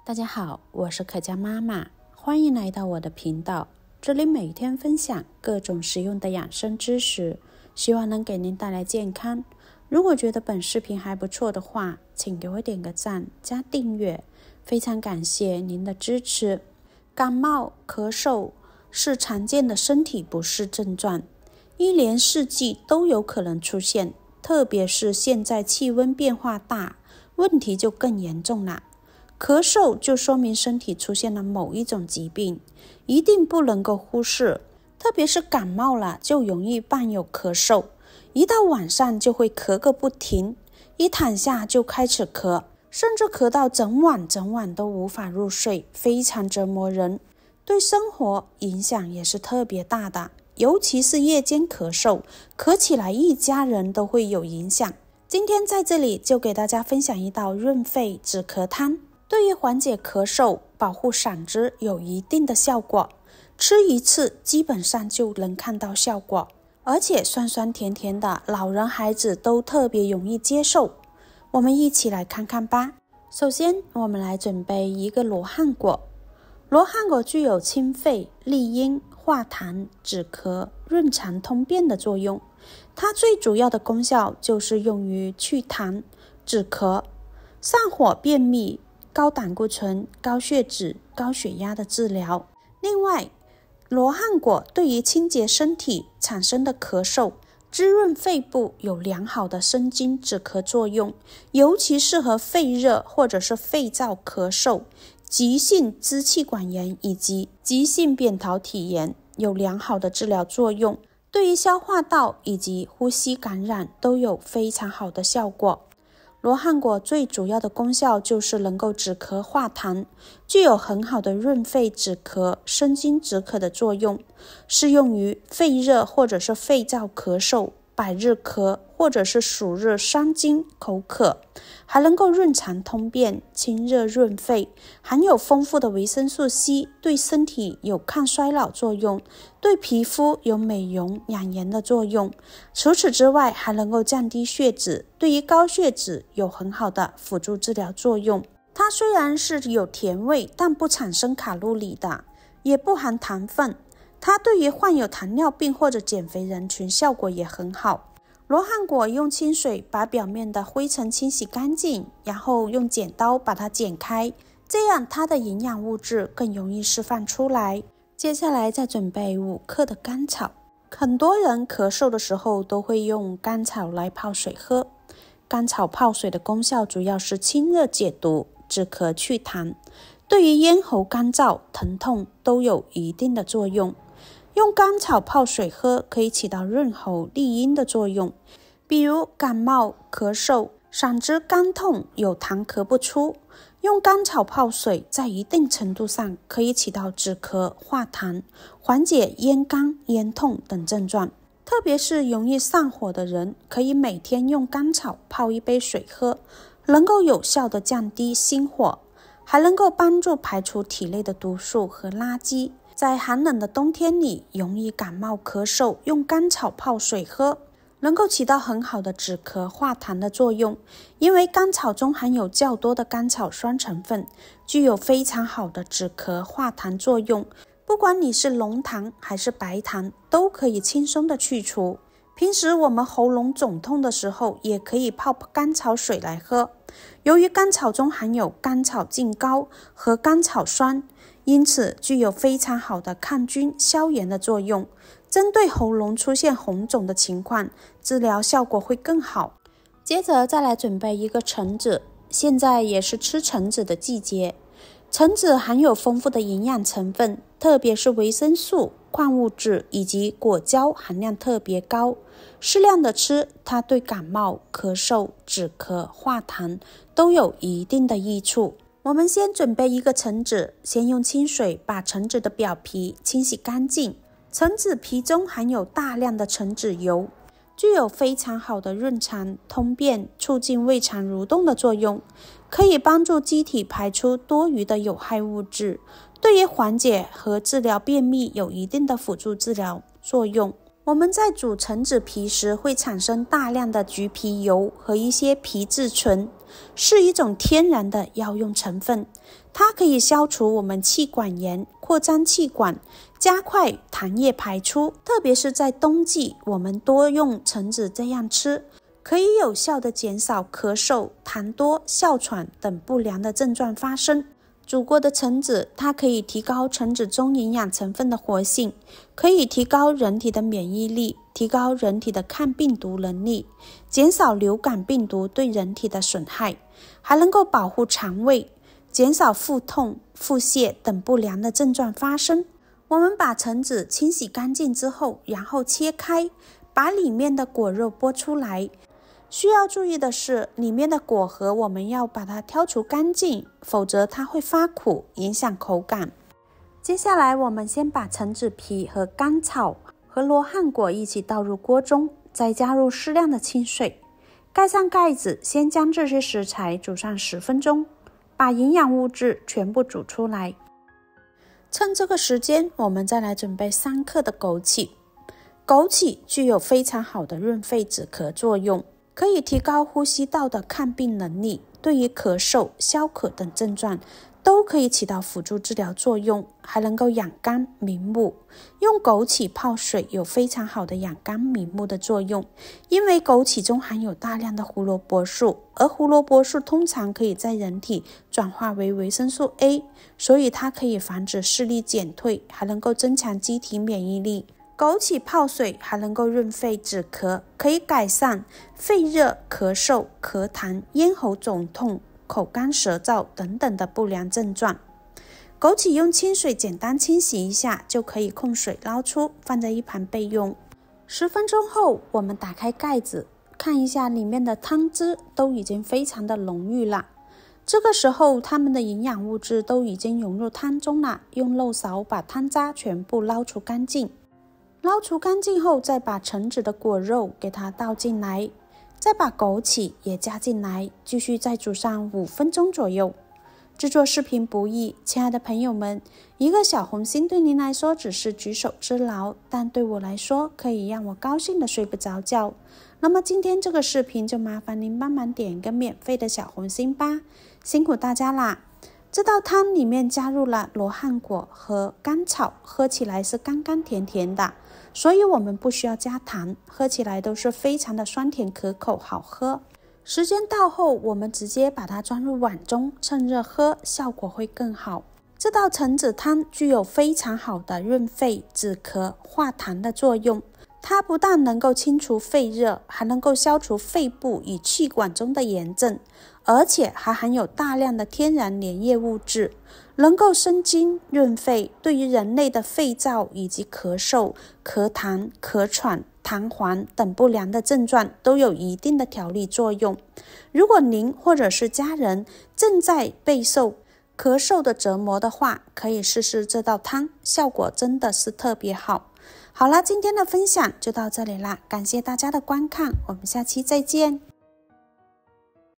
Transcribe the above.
大家好，我是可嘉妈妈，欢迎来到我的频道。这里每天分享各种实用的养生知识，希望能给您带来健康。如果觉得本视频还不错的话，请给我点个赞加订阅，非常感谢您的支持。感冒、咳嗽是常见的身体不适症状，一年四季都有可能出现，特别是现在气温变化大，问题就更严重了。咳嗽就说明身体出现了某一种疾病，一定不能够忽视，特别是感冒了就容易伴有咳嗽，一到晚上就会咳个不停，一躺下就开始咳，甚至咳到整晚都无法入睡，非常折磨人，对生活影响也是特别大的，尤其是夜间咳嗽，咳起来一家人都会有影响。今天在这里就给大家分享一道润肺止咳汤，对于缓解咳嗽、保护嗓子有一定的效果，吃一次基本上就能看到效果，而且酸酸甜甜的，老人孩子都特别容易接受。我们一起来看看吧。首先我们来准备一个罗汉果。罗汉果具有清肺、利阴、化痰、止咳、润肠通便的作用，它最主要的功效就是用于祛痰、止咳、上火便秘、高胆固醇、高血脂、高血压的治疗。另外，罗汉果对于清洁身体产生的咳嗽、滋润肺部有良好的生津止咳作用，尤其适合肺热或者是肺燥咳嗽、急性支气管炎以及急性扁桃体炎，有良好的治疗作用，对于消化道以及呼吸感染都有非常好的效果。罗汉果最主要的功效就是能够止咳化痰，具有很好的润肺止咳、生津止渴的作用，适用于肺热或者是肺燥咳嗽、百日咳或者是暑热伤津口渴，还能够润肠通便、清热润肺，含有丰富的维生素 C， 对身体有抗衰老作用，对皮肤有美容养颜的作用。除此之外，还能够降低血脂，对于高血脂有很好的辅助治疗作用。它虽然是有甜味，但不产生卡路里的，也不含糖分，它对于患有糖尿病或者减肥人群效果也很好。罗汉果用清水把表面的灰尘清洗干净，然后用剪刀把它剪开，这样它的营养物质更容易释放出来。接下来再准备5克的甘草。很多人咳嗽的时候都会用甘草来泡水喝，甘草泡水的功效主要是清热解毒、止咳祛痰，对于咽喉干燥、疼痛都有一定的作用。用甘草泡水喝可以起到润喉利阴的作用，比如感冒、咳嗽、嗓子干痛有痰咳不出，用甘草泡水在一定程度上可以起到止咳化痰、缓解咽干、咽痛等症状。特别是容易上火的人，可以每天用甘草泡一杯水喝，能够有效的降低心火，还能够帮助排除体内的毒素和垃圾。在寒冷的冬天里，容易感冒咳嗽，用甘草泡水喝，能够起到很好的止咳化痰的作用。因为甘草中含有较多的甘草酸成分，具有非常好的止咳化痰作用。不管你是浓痰还是白痰，都可以轻松的去除。平时我们喉咙肿痛的时候，也可以泡甘草水来喝。由于甘草中含有甘草净膏和甘草酸，因此具有非常好的抗菌消炎的作用。针对喉咙出现红肿的情况，治疗效果会更好。接着再来准备一个橙子，现在也是吃橙子的季节。橙子含有丰富的营养成分，特别是维生素、矿物质以及果胶含量特别高。适量的吃，它对感冒、咳嗽、止咳、化痰都有一定的益处。我们先准备一个橙子，先用清水把橙子的表皮清洗干净。橙子皮中含有大量的橙子油，具有非常好的润肠、通便、促进胃肠蠕动的作用，可以帮助机体排出多余的有害物质，对于缓解和治疗便秘有一定的辅助治疗作用。我们在煮橙子皮时会产生大量的橘皮油和一些皮质醇，是一种天然的药用成分，它可以消除我们气管炎、扩张气管，加快痰液排出。特别是在冬季，我们多用橙子这样吃，可以有效地减少咳嗽、痰多、哮喘等不良的症状发生。煮过的橙子，它可以提高橙子中营养成分的活性，可以提高人体的免疫力，提高人体的抗病毒能力，减少流感病毒对人体的损害，还能够保护肠胃，减少腹痛、腹泻等不良的症状发生。我们把橙子清洗干净之后，然后切开，把里面的果肉剥出来。需要注意的是，里面的果核我们要把它挑除干净，否则它会发苦，影响口感。接下来我们先把橙子皮和甘草和罗汉果一起倒入锅中，再加入适量的清水，盖上盖子，先将这些食材煮上10分钟，把营养物质全部煮出来。趁这个时间，我们再来准备3克的枸杞。枸杞具有非常好的润肺止咳作用，可以提高呼吸道的抗病能力，对于咳嗽、消渴等症状都可以起到辅助治疗作用，还能够养肝明目。用枸杞泡水有非常好的养肝明目的作用，因为枸杞中含有大量的胡萝卜素，而胡萝卜素通常可以在人体转化为维生素 A， 所以它可以防止视力减退，还能够增强机体免疫力。枸杞泡水还能够润肺止咳，可以改善肺热、咳嗽、咳痰、咽喉肿痛、口干舌燥等等的不良症状。枸杞用清水简单清洗一下就可以控水捞出，放在一旁备用。10分钟后，我们打开盖子，看一下里面的汤汁都已经非常的浓郁了。这个时候，它们的营养物质都已经融入汤中了，用漏勺把汤渣全部捞除干净。捞除干净后，再把橙子的果肉给它倒进来，再把枸杞也加进来，继续再煮上5分钟左右。制作视频不易，亲爱的朋友们，一个小红心对您来说只是举手之劳，但对我来说可以让我高兴的睡不着觉。那么今天这个视频就麻烦您帮忙点一个免费的小红心吧，辛苦大家啦！这道汤里面加入了罗汉果和甘草，喝起来是甘甘甜甜的，所以我们不需要加糖，喝起来都是非常的酸甜可口，好喝。时间到后，我们直接把它装入碗中，趁热喝，效果会更好。这道橙子汤具有非常好的润肺、止咳、化痰的作用。它不但能够清除肺热，还能够消除肺部与气管中的炎症，而且还含有大量的天然粘液物质，能够生津润肺，对于人类的肺燥以及咳嗽、咳痰、咳喘、痰黄等不良的症状都有一定的调理作用。如果您或者是家人正在备受咳嗽的折磨的话，可以试试这道汤，效果真的是特别好。好了，今天的分享就到这里啦，感谢大家的观看，我们下期再见。